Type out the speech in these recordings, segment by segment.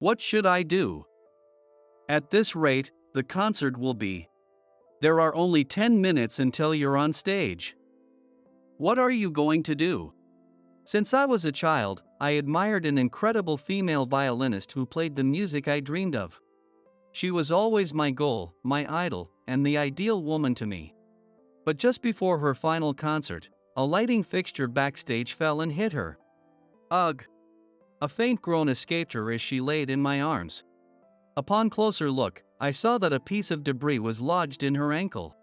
What should I do? At this rate, the concert will be. There are only 10 minutes until you're on stage. What are you going to do? Since I was a child, I admired an incredible female violinist who played the music I dreamed of. She was always my goal, my idol, and the ideal woman to me. But just before her final concert, a lighting fixture backstage fell and hit her. Ugh! A faint groan escaped her as she laid in my arms. Upon closer look, I saw that a piece of debris was lodged in her ankle.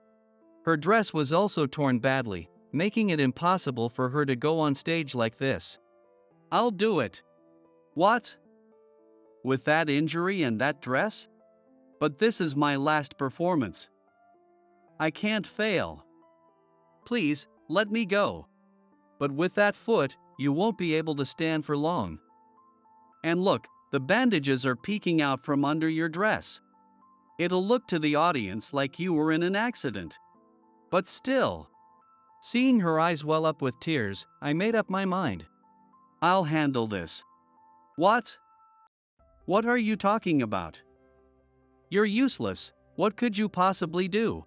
Her dress was also torn badly, making it impossible for her to go on stage like this. I'll do it. What? With that injury and that dress? But this is my last performance. I can't fail. Please, let me go. But with that foot, you won't be able to stand for long. And look, the bandages are peeking out from under your dress. It'll look to the audience like you were in an accident. But still. Seeing her eyes well up with tears, I made up my mind. I'll handle this. What? What are you talking about? You're useless. What could you possibly do?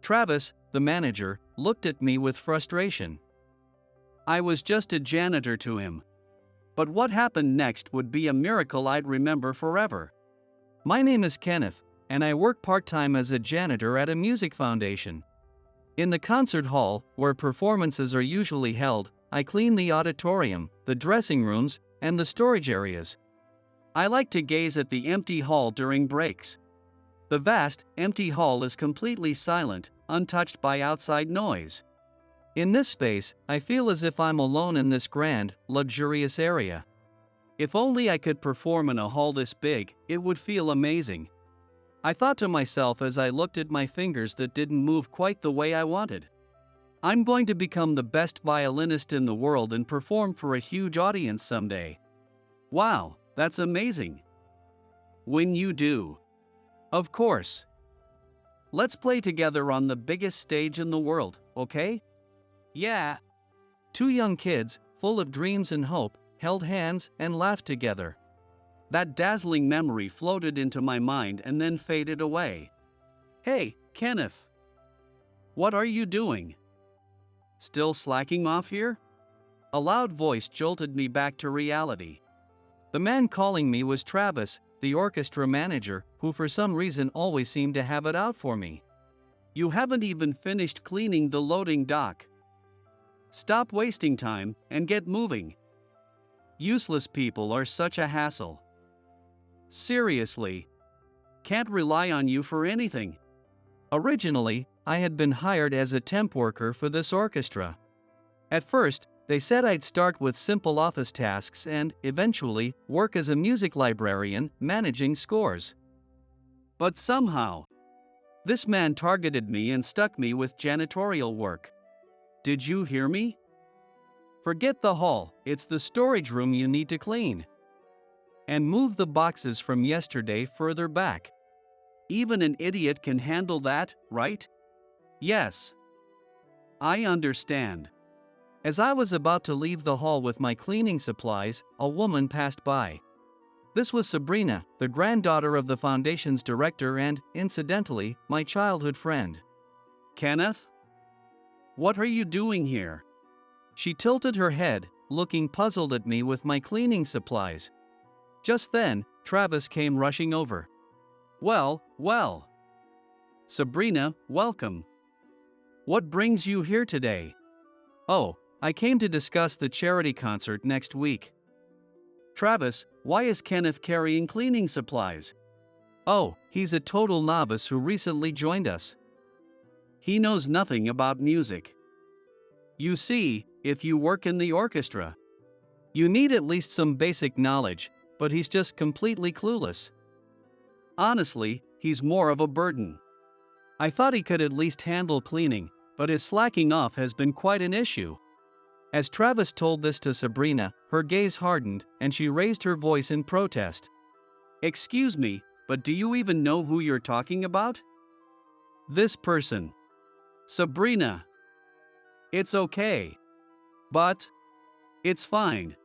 Travis, the manager, looked at me with frustration. I was just a janitor to him. But what happened next would be a miracle I'd remember forever. My name is Kenneth, and I work part-time as a janitor at a music foundation. In the concert hall, where performances are usually held, I clean the auditorium, the dressing rooms, and the storage areas. I like to gaze at the empty hall during breaks. The vast, empty hall is completely silent, untouched by outside noise. In this space, I feel as if I'm alone in this grand, luxurious area. If only I could perform in a hall this big, it would feel amazing. I thought to myself as I looked at my fingers that didn't move quite the way I wanted. I'm going to become the best violinist in the world and perform for a huge audience someday. Wow, that's amazing. When you do. Of course. Let's play together on the biggest stage in the world, okay? Yeah. Two young kids, full of dreams and hope, held hands and laughed together. That dazzling memory floated into my mind and then faded away. Hey, Kenneth. What are you doing? Still slacking off here? A loud voice jolted me back to reality. The man calling me was Travis, the orchestra manager, who for some reason always seemed to have it out for me. You haven't even finished cleaning the loading dock. Stop wasting time and get moving. Useless people are such a hassle. Seriously. Can't rely on you for anything. Originally, I had been hired as a temp worker for this orchestra. At first, they said I'd start with simple office tasks and, eventually, work as a music librarian, managing scores. But somehow, this man targeted me and stuck me with janitorial work. Did you hear me? Forget the hall, it's the storage room you need to clean. And move the boxes from yesterday further back. Even an idiot can handle that, right? Yes. I understand. As I was about to leave the hall with my cleaning supplies, a woman passed by. This was Sabrina, the granddaughter of the foundation's director and, incidentally, my childhood friend. Kenneth? What are you doing here? She tilted her head, looking puzzled at me with my cleaning supplies. Just then, Travis came rushing over. Well. Sabrina, welcome. What brings you here today? Oh, I came to discuss the charity concert next week. Travis, why is Kenneth carrying cleaning supplies? Oh, he's a total novice who recently joined us. He knows nothing about music. You see, if you work in the orchestra, you need at least some basic knowledge, but he's just completely clueless. Honestly, he's more of a burden. I thought he could at least handle cleaning, but his slacking off has been quite an issue. As Travis told this to Sabrina, her gaze hardened, and she raised her voice in protest. Excuse me, but do you even know who you're talking about? This person. Sabrina. It's okay. But it's fine.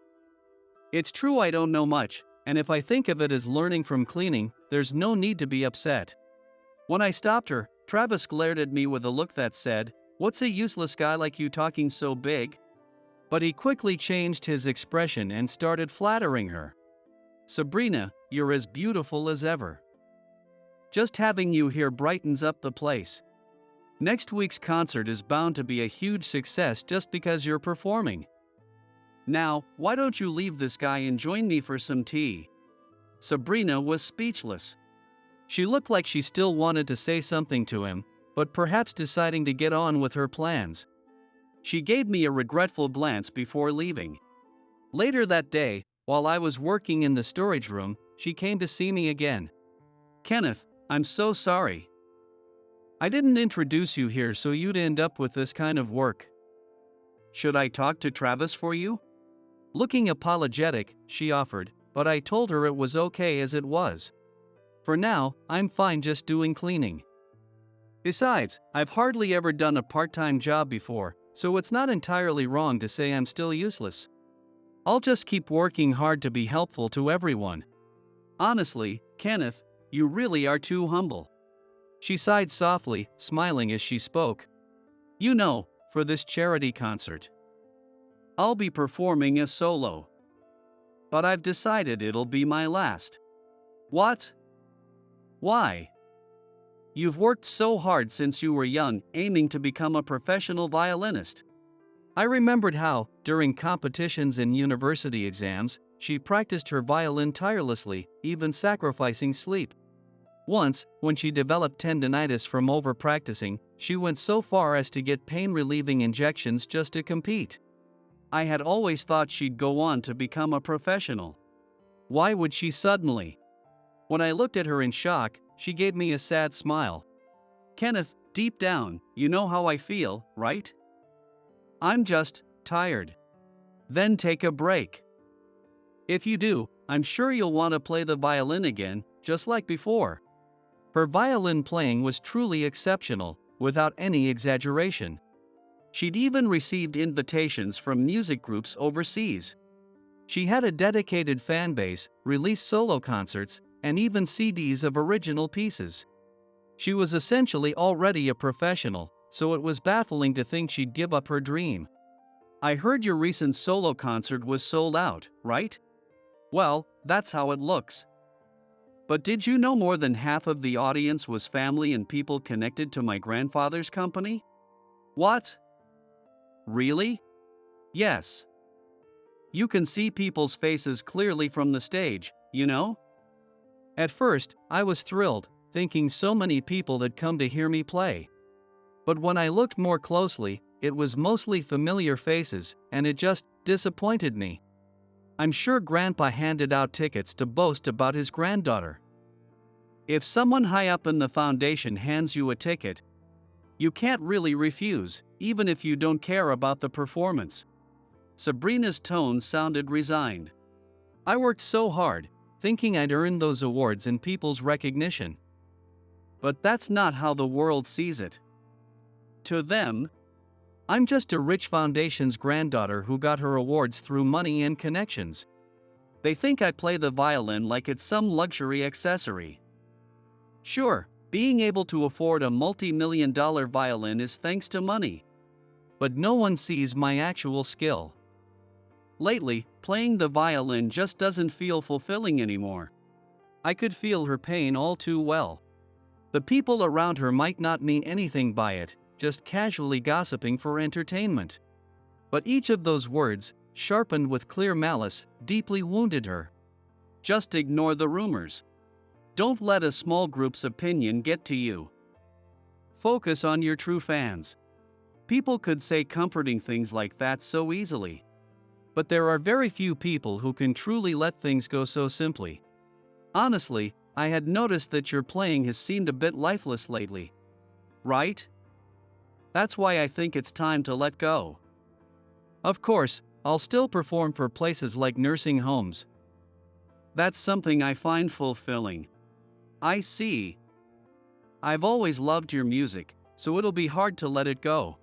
It's true I don't know much, And if I think of it as learning from cleaning, there's no need to be upset. When I stopped her, Travis glared at me with a look that said, "What's a useless guy like you talking so big?" But he quickly changed his expression and started flattering her. "Sabrina, you're as beautiful as ever. Just having you here brightens up the place. Next week's concert is bound to be a huge success just because you're performing. Now, why don't you leave this guy and join me for some tea?" Sabrina was speechless. She looked like she still wanted to say something to him, but perhaps deciding to get on with her plans. She gave me a regretful glance before leaving. Later that day, while I was working in the storage room, she came to see me again. "Kenneth, I'm so sorry. I didn't introduce you here so you'd end up with this kind of work. Should I talk to Travis for you?" Looking apologetic, she offered, but I told her it was okay as it was. For now, I'm fine just doing cleaning. Besides, I've hardly ever done a part-time job before, so it's not entirely wrong to say I'm still useless. I'll just keep working hard to be helpful to everyone. Honestly, Kenneth, you really are too humble. She sighed softly, smiling as she spoke. You know, for this charity concert, I'll be performing a solo. But I've decided it'll be my last. What? Why? You've worked so hard since you were young, aiming to become a professional violinist. I remembered how, during competitions and university exams, she practiced her violin tirelessly, even sacrificing sleep. Once, when she developed tendinitis from over-practicing, she went so far as to get pain-relieving injections just to compete. I had always thought she'd go on to become a professional. Why would she suddenly? When I looked at her in shock, she gave me a sad smile. Kenneth, deep down, you know how I feel, right? I'm just tired. Then take a break. If you do, I'm sure you'll want to play the violin again, just like before. Her violin playing was truly exceptional, without any exaggeration. She'd even received invitations from music groups overseas. She had a dedicated fan base, released solo concerts, and even CDs of original pieces. She was essentially already a professional, so it was baffling to think she'd give up her dream. I heard your recent solo concert was sold out, right? Well, that's how it looks. But did you know more than half of the audience was family and people connected to my grandfather's company? What? Really? Yes. You can see people's faces clearly from the stage, you know? At first, I was thrilled, thinking so many people had come to hear me play. But when I looked more closely, it was mostly familiar faces, and it just disappointed me. I'm sure Grandpa handed out tickets to boast about his granddaughter. If someone high up in the foundation hands you a ticket, you can't really refuse, even if you don't care about the performance. Sabrina's tone sounded resigned. I worked so hard, thinking I'd earned those awards and people's recognition. But that's not how the world sees it. To them, I'm just a rich foundation's granddaughter who got her awards through money and connections. They think I play the violin like it's some luxury accessory. Sure, being able to afford a multi-million-dollar violin is thanks to money. But no one sees my actual skill. Lately, playing the violin just doesn't feel fulfilling anymore. I could feel her pain all too well. The people around her might not mean anything by it, just casually gossiping for entertainment. But each of those words, sharpened with clear malice, deeply wounded her. Just ignore the rumors. Don't let a small group's opinion get to you. Focus on your true fans. People could say comforting things like that so easily. But there are very few people who can truly let things go so simply. Honestly, I had noticed that your playing has seemed a bit lifeless lately. Right? That's why I think it's time to let go. Of course, I'll still perform for places like nursing homes. That's something I find fulfilling. I see. I've always loved your music, so it'll be hard to let it go.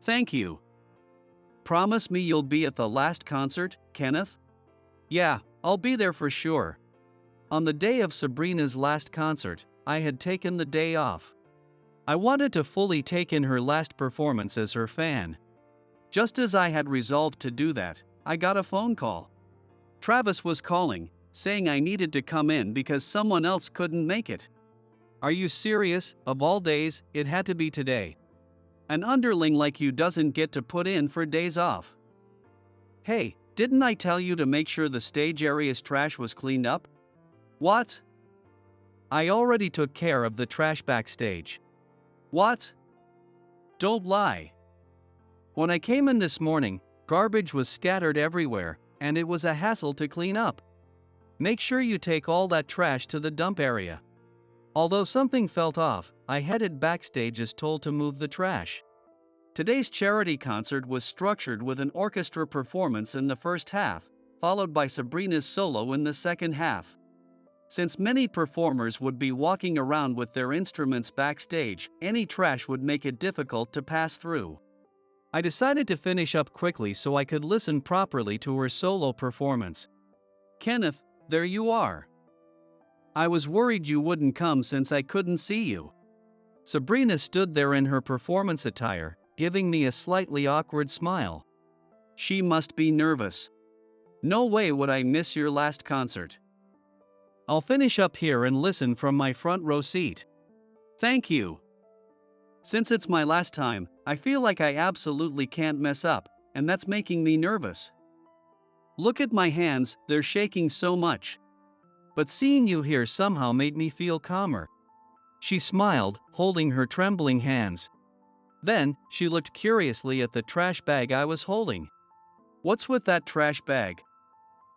Thank you. Promise me you'll be at the last concert, Kenneth? Yeah, I'll be there for sure. On the day of Sabrina's last concert, I had taken the day off. I wanted to fully take in her last performance as her fan. Just as I had resolved to do that, I got a phone call. Travis was calling, saying I needed to come in because someone else couldn't make it. Are you serious? Of all days, it had to be today. An underling like you doesn't get to put in for days off. Hey, didn't I tell you to make sure the stage area's trash was cleaned up? What? I already took care of the trash backstage. What? Don't lie. When I came in this morning, garbage was scattered everywhere, and it was a hassle to clean up. Make sure you take all that trash to the dump area. Although something felt off, I headed backstage as told to move the trash. Today's charity concert was structured with an orchestra performance in the first half, followed by Sabrina's solo in the second half. Since many performers would be walking around with their instruments backstage, any trash would make it difficult to pass through. I decided to finish up quickly so I could listen properly to her solo performance. Kenneth, there you are. I was worried you wouldn't come since I couldn't see you. Sabrina stood there in her performance attire, giving me a slightly awkward smile. She must be nervous. No way would I miss your last concert. I'll finish up here and listen from my front row seat. Thank you. Since it's my last time, I feel like I absolutely can't mess up, and that's making me nervous. Look at my hands, they're shaking so much. But seeing you here somehow made me feel calmer. She smiled, holding her trembling hands. Then, she looked curiously at the trash bag I was holding. What's with that trash bag?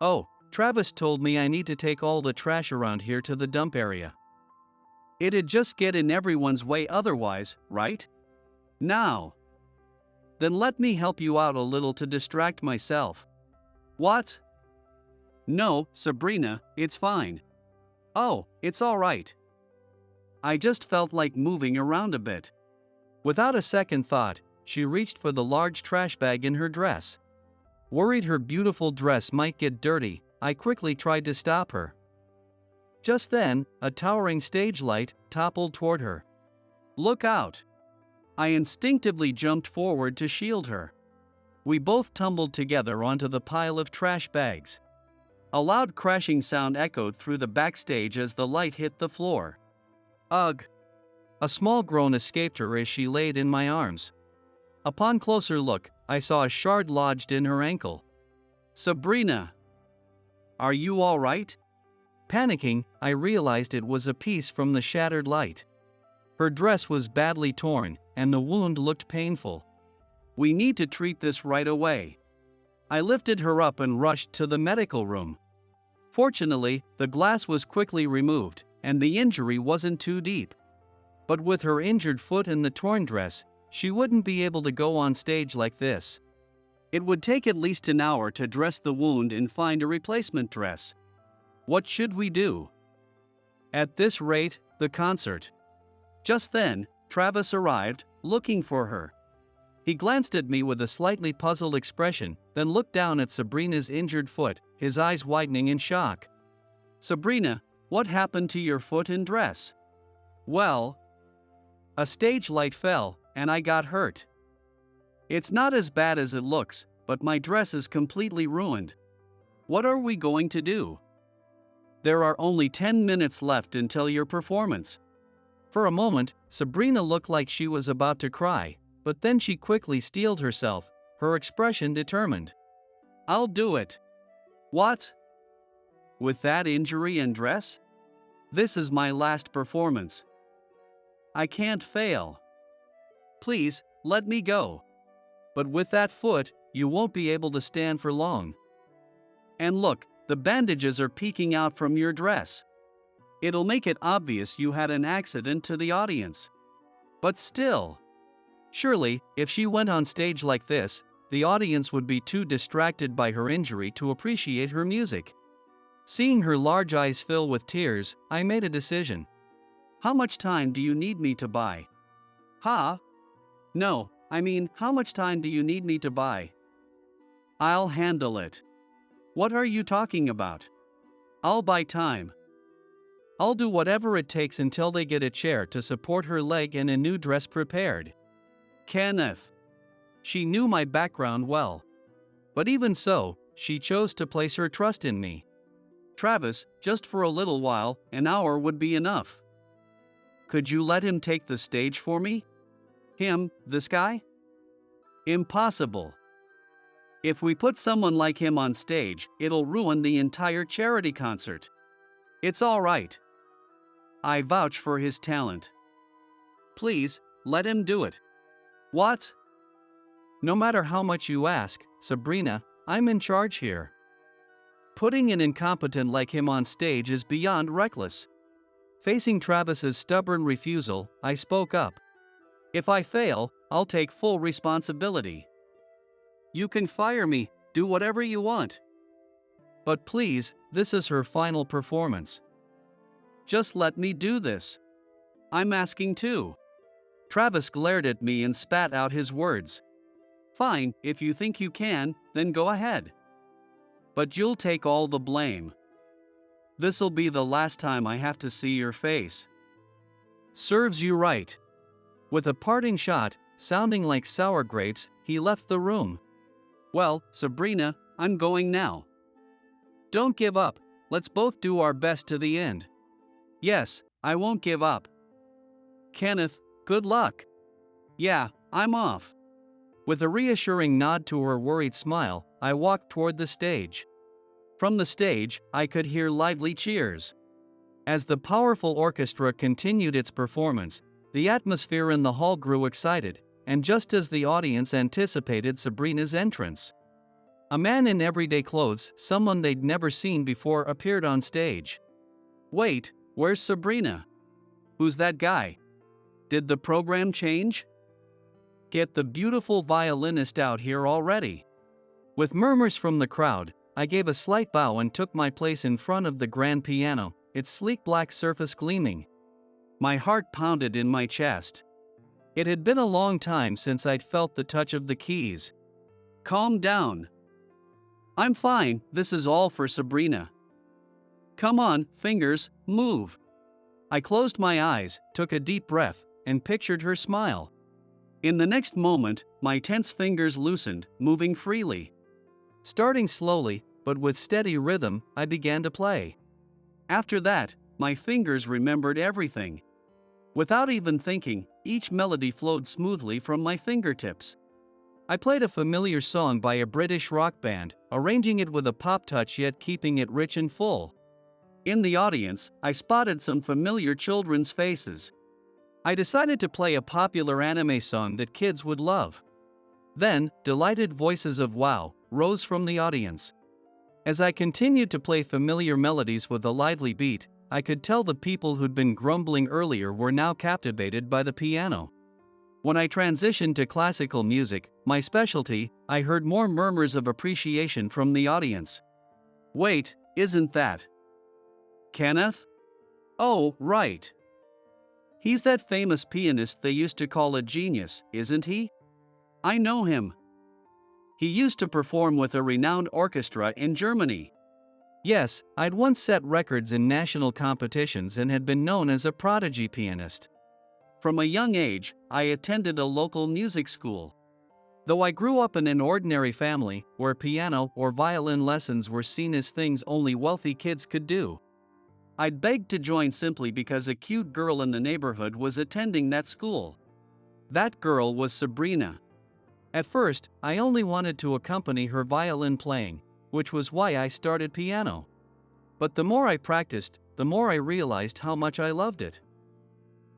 Oh, Travis told me I need to take all the trash around here to the dump area. It'd just get in everyone's way otherwise, right? Now. Then let me help you out a little to distract myself. What? No, Sabrina, it's fine. Oh, it's all right. I just felt like moving around a bit. Without a second thought, she reached for the large trash bag in her dress. Worried her beautiful dress might get dirty, I quickly tried to stop her. Just then, a towering stage light toppled toward her. Look out! I instinctively jumped forward to shield her. We both tumbled together onto the pile of trash bags. A loud crashing sound echoed through the backstage as the light hit the floor. Ugh! A small groan escaped her as she laid in my arms. Upon closer look, I saw a shard lodged in her ankle. Sabrina! Are you all right? Panicking, I realized it was a piece from the shattered light. Her dress was badly torn, and the wound looked painful. We need to treat this right away. I lifted her up and rushed to the medical room. Fortunately, the glass was quickly removed, and the injury wasn't too deep. But with her injured foot and the torn dress, she wouldn't be able to go on stage like this. It would take at least an hour to dress the wound and find a replacement dress. What should we do? At this rate, the concert. Just then, Travis arrived, looking for her. He glanced at me with a slightly puzzled expression, then looked down at Sabrina's injured foot, his eyes widening in shock. Sabrina, what happened to your foot and dress? Well, a stage light fell, and I got hurt. It's not as bad as it looks, but my dress is completely ruined. What are we going to do? There are only 10 minutes left until your performance. For a moment, Sabrina looked like she was about to cry, but then she quickly steeled herself, her expression determined. I'll do it. What? With that injury and dress? This is my last performance. I can't fail. Please, let me go. But with that foot, you won't be able to stand for long. And look, the bandages are peeking out from your dress. It'll make it obvious you had an accident to the audience. But still. Surely, if she went on stage like this, the audience would be too distracted by her injury to appreciate her music. Seeing her large eyes fill with tears, I made a decision. How much time do you need me to buy? Huh? No, I mean, how much time do you need me to buy? I'll handle it. What are you talking about? I'll buy time. I'll do whatever it takes until they get a chair to support her leg and a new dress prepared. Kenneth. She knew my background well. But even so, she chose to place her trust in me. Travis, just for a little while, an hour would be enough. Could you let him take the stage for me? Him, this guy? Impossible. If we put someone like him on stage, it'll ruin the entire charity concert. It's all right. I vouch for his talent. Please, let him do it. What? No matter how much you ask, Sabrina, I'm in charge here. Putting an incompetent like him on stage is beyond reckless. Facing Travis's stubborn refusal, I spoke up. If I fail, I'll take full responsibility. You can fire me, do whatever you want. But please, this is her final performance. Just let me do this. I'm asking too. Travis glared at me and spat out his words. Fine, if you think you can, then go ahead. But you'll take all the blame. This'll be the last time I have to see your face. Serves you right. With a parting shot, sounding like sour grapes, he left the room. Well, Sabrina, I'm going now. Don't give up, let's both do our best to the end. Yes, I won't give up. Kenneth, good luck. Yeah, I'm off. With a reassuring nod to her worried smile, I walked toward the stage. From the stage, I could hear lively cheers. As the powerful orchestra continued its performance, the atmosphere in the hall grew excited, and just as the audience anticipated Sabrina's entrance, a man in everyday clothes, someone they'd never seen before, appeared on stage. Wait, where's Sabrina? Who's that guy? Did the program change? Get the beautiful violinist out here already. With murmurs from the crowd, I gave a slight bow and took my place in front of the grand piano, its sleek black surface gleaming. My heart pounded in my chest. It had been a long time since I'd felt the touch of the keys. Calm down. I'm fine, this is all for Sabrina. Come on, fingers, move. I closed my eyes, took a deep breath, and pictured her smile. In the next moment, my tense fingers loosened, moving freely. Starting slowly, but with steady rhythm, I began to play. After that, my fingers remembered everything. Without even thinking, each melody flowed smoothly from my fingertips. I played a familiar song by a British rock band, arranging it with a pop touch yet keeping it rich and full. In the audience, I spotted some familiar children's faces. I decided to play a popular anime song that kids would love. Then, delighted voices of wow rose from the audience. As I continued to play familiar melodies with a lively beat, I could tell the people who'd been grumbling earlier were now captivated by the piano. When I transitioned to classical music, my specialty, I heard more murmurs of appreciation from the audience. Wait, isn't that Kenneth? Oh, right. He's that famous pianist they used to call a genius, isn't he? I know him. He used to perform with a renowned orchestra in Germany. Yes, I'd once set records in national competitions and had been known as a prodigy pianist. From a young age, I attended a local music school. Though I grew up in an ordinary family, where piano or violin lessons were seen as things only wealthy kids could do, I'd begged to join simply because a cute girl in the neighborhood was attending that school. That girl was Sabrina. At first, I only wanted to accompany her violin playing, which was why I started piano. But the more I practiced, the more I realized how much I loved it.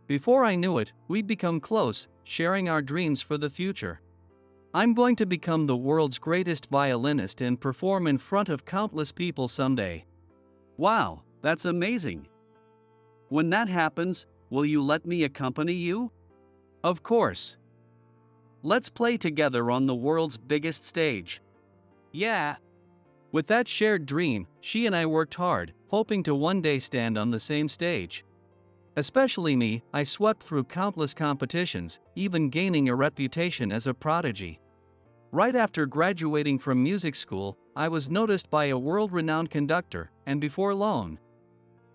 Before I knew it, we'd become close, sharing our dreams for the future. I'm going to become the world's greatest violinist and perform in front of countless people someday. Wow, that's amazing. When that happens, will you let me accompany you? Of course. Let's play together on the world's biggest stage. Yeah. With that shared dream, she and I worked hard, hoping to one day stand on the same stage. Especially me, I swept through countless competitions, even gaining a reputation as a prodigy. Right after graduating from music school, I was noticed by a world-renowned conductor, and before long,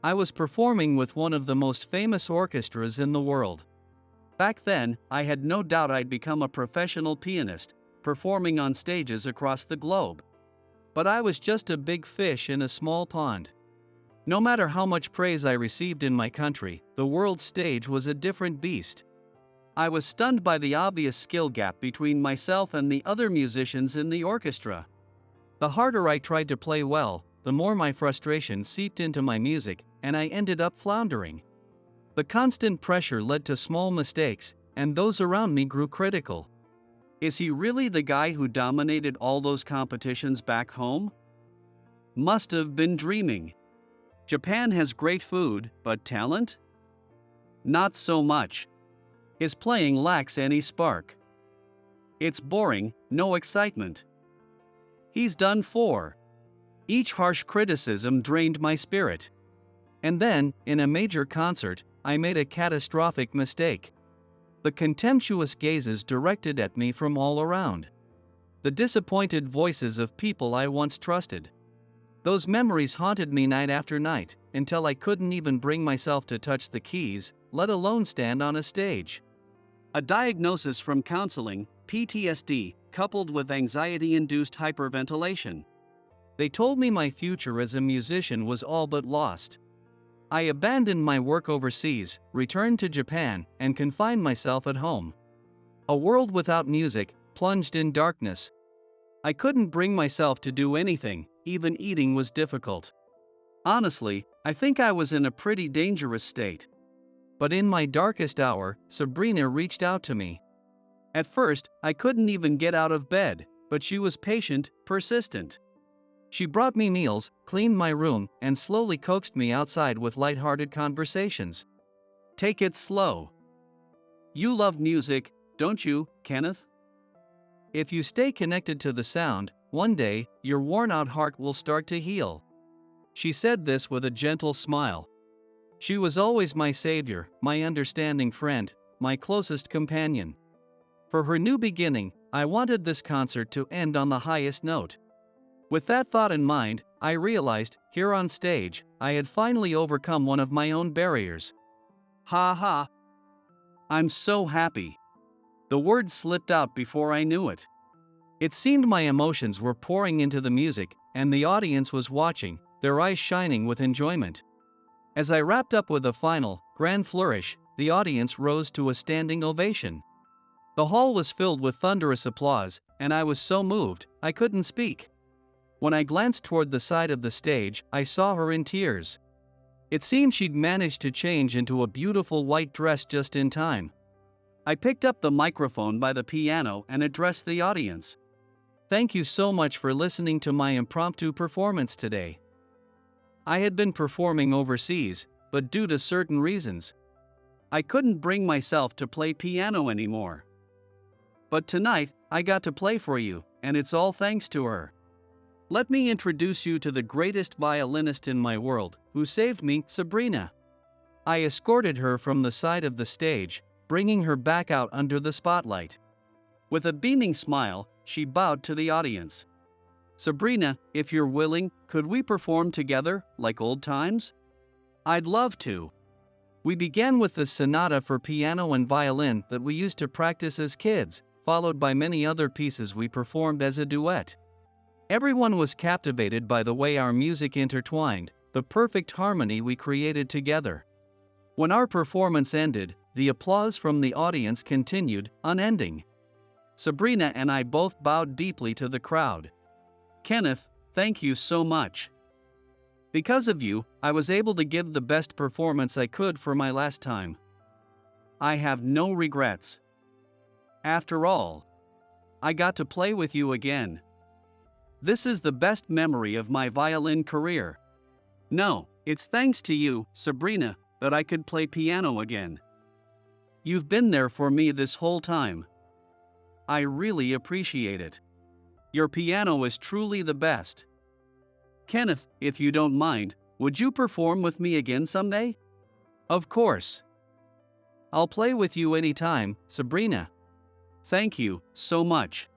I was performing with one of the most famous orchestras in the world. Back then, I had no doubt I'd become a professional pianist, performing on stages across the globe. But I was just a big fish in a small pond. No matter how much praise I received in my country, the world stage was a different beast. I was stunned by the obvious skill gap between myself and the other musicians in the orchestra. The harder I tried to play well, the more my frustration seeped into my music, and I ended up floundering. The constant pressure led to small mistakes, and those around me grew critical. Is he really the guy who dominated all those competitions back home? Must have been dreaming. Japan has great food, but talent? Not so much. His playing lacks any spark. It's boring, no excitement. He's done for. Each harsh criticism drained my spirit. And then, in a major concert, I made a catastrophic mistake. The contemptuous gazes directed at me from all around. The disappointed voices of people I once trusted. Those memories haunted me night after night, until I couldn't even bring myself to touch the keys, let alone stand on a stage. A diagnosis from counseling, PTSD, coupled with anxiety-induced hyperventilation. They told me my future as a musician was all but lost. I abandoned my work overseas, returned to Japan, and confined myself at home. A world without music, plunged in darkness. I couldn't bring myself to do anything, even eating was difficult. Honestly, I think I was in a pretty dangerous state. But in my darkest hour, Sabrina reached out to me. At first, I couldn't even get out of bed, but she was patient, persistent. She brought me meals, cleaned my room, and slowly coaxed me outside with light-hearted conversations. Take it slow. You love music, don't you, Kenneth? If you stay connected to the sound, one day, your worn-out heart will start to heal. She said this with a gentle smile. She was always my savior, my understanding friend, my closest companion. For her new beginning, I wanted this concert to end on the highest note. With that thought in mind, I realized, here on stage, I had finally overcome one of my own barriers. Ha ha. I'm so happy. The words slipped out before I knew it. It seemed my emotions were pouring into the music, and the audience was watching, their eyes shining with enjoyment. As I wrapped up with a final, grand flourish, the audience rose to a standing ovation. The hall was filled with thunderous applause, and I was so moved, I couldn't speak. When I glanced toward the side of the stage, I saw her in tears. It seemed she'd managed to change into a beautiful white dress just in time. I picked up the microphone by the piano and addressed the audience. Thank you so much for listening to my impromptu performance today. I had been performing overseas, but due to certain reasons, I couldn't bring myself to play piano anymore. But tonight, I got to play for you, and it's all thanks to her. Let me introduce you to the greatest violinist in my world, who saved me, Sabrina. I escorted her from the side of the stage, bringing her back out under the spotlight. With a beaming smile, she bowed to the audience. Sabrina, if you're willing, could we perform together, like old times? I'd love to. We began with the sonata for piano and violin that we used to practice as kids, followed by many other pieces we performed as a duet. Everyone was captivated by the way our music intertwined, the perfect harmony we created together. When our performance ended, the applause from the audience continued, unending. Sabrina and I both bowed deeply to the crowd. Kenneth, thank you so much. Because of you, I was able to give the best performance I could for my last time. I have no regrets. After all, I got to play with you again. This is the best memory of my violin career. No, it's thanks to you, Sabrina, that I could play piano again. You've been there for me this whole time. I really appreciate it. Your piano is truly the best. Kenneth, if you don't mind, would you perform with me again someday? Of course. I'll play with you anytime, Sabrina. Thank you so much.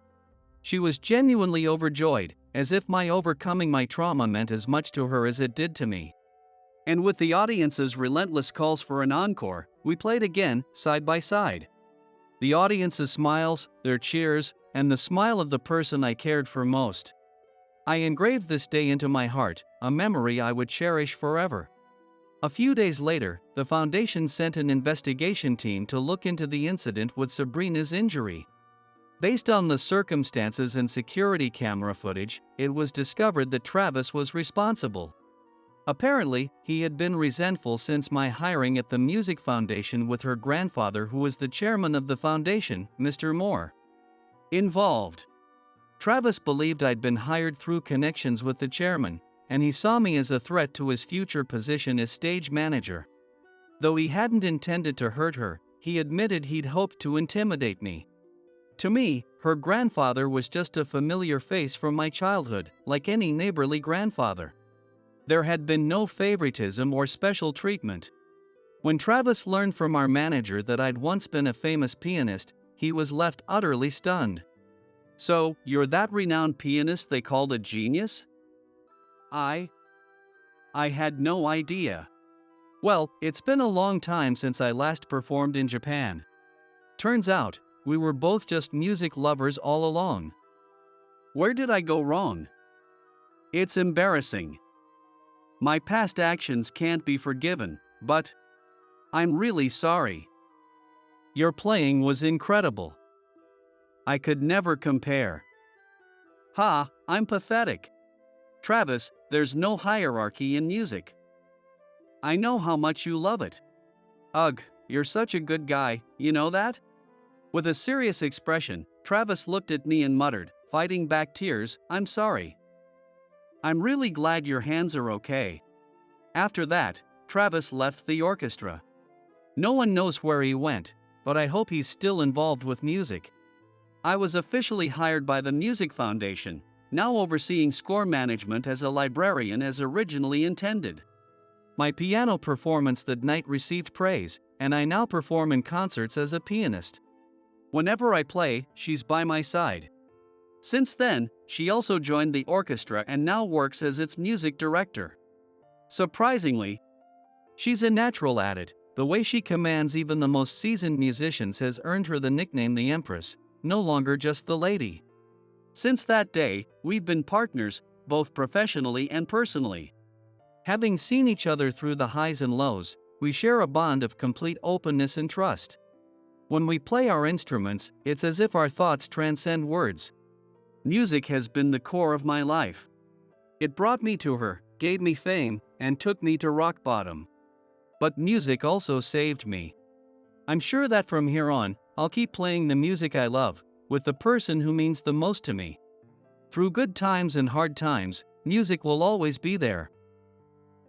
She was genuinely overjoyed, as if my overcoming my trauma meant as much to her as it did to me. And with the audience's relentless calls for an encore, we played again, side by side. The audience's smiles, their cheers, and the smile of the person I cared for most. I engraved this day into my heart, a memory I would cherish forever. A few days later, the foundation sent an investigation team to look into the incident with Sabrina's injury. Based on the circumstances and security camera footage, it was discovered that Travis was responsible. Apparently, he had been resentful since my hiring at the Music Foundation, with her grandfather, who was the chairman of the foundation, Mr. Moore, involved. Travis believed I'd been hired through connections with the chairman, and he saw me as a threat to his future position as stage manager. Though he hadn't intended to hurt her, he admitted he'd hoped to intimidate me. To me, her grandfather was just a familiar face from my childhood, like any neighborly grandfather. There had been no favoritism or special treatment. When Travis learned from our manager that I'd once been a famous pianist, he was left utterly stunned. "So, you're that renowned pianist they called a genius?" I had no idea. "Well, it's been a long time since I last performed in Japan. Turns out, we were both just music lovers all along." Where did I go wrong? It's embarrassing. My past actions can't be forgiven, but I'm really sorry. Your playing was incredible. I could never compare. Ha, I'm pathetic. Travis, there's no hierarchy in music. I know how much you love it. Ugh, you're such a good guy, you know that? With a serious expression, Travis looked at me and muttered, fighting back tears, "I'm sorry. I'm really glad your hands are okay." After that, Travis left the orchestra. No one knows where he went, but I hope he's still involved with music. I was officially hired by the Music Foundation, now overseeing score management as a librarian as originally intended. My piano performance that night received praise, and I now perform in concerts as a pianist. Whenever I play, she's by my side. Since then, she also joined the orchestra and now works as its music director. Surprisingly, she's a natural at it. The way she commands even the most seasoned musicians has earned her the nickname the Empress, no longer just the lady. Since that day, we've been partners, both professionally and personally. Having seen each other through the highs and lows, we share a bond of complete openness and trust. When we play our instruments, it's as if our thoughts transcend words. Music has been the core of my life. It brought me to her, gave me fame, and took me to rock bottom. But music also saved me. I'm sure that from here on, I'll keep playing the music I love, with the person who means the most to me. Through good times and hard times, music will always be there.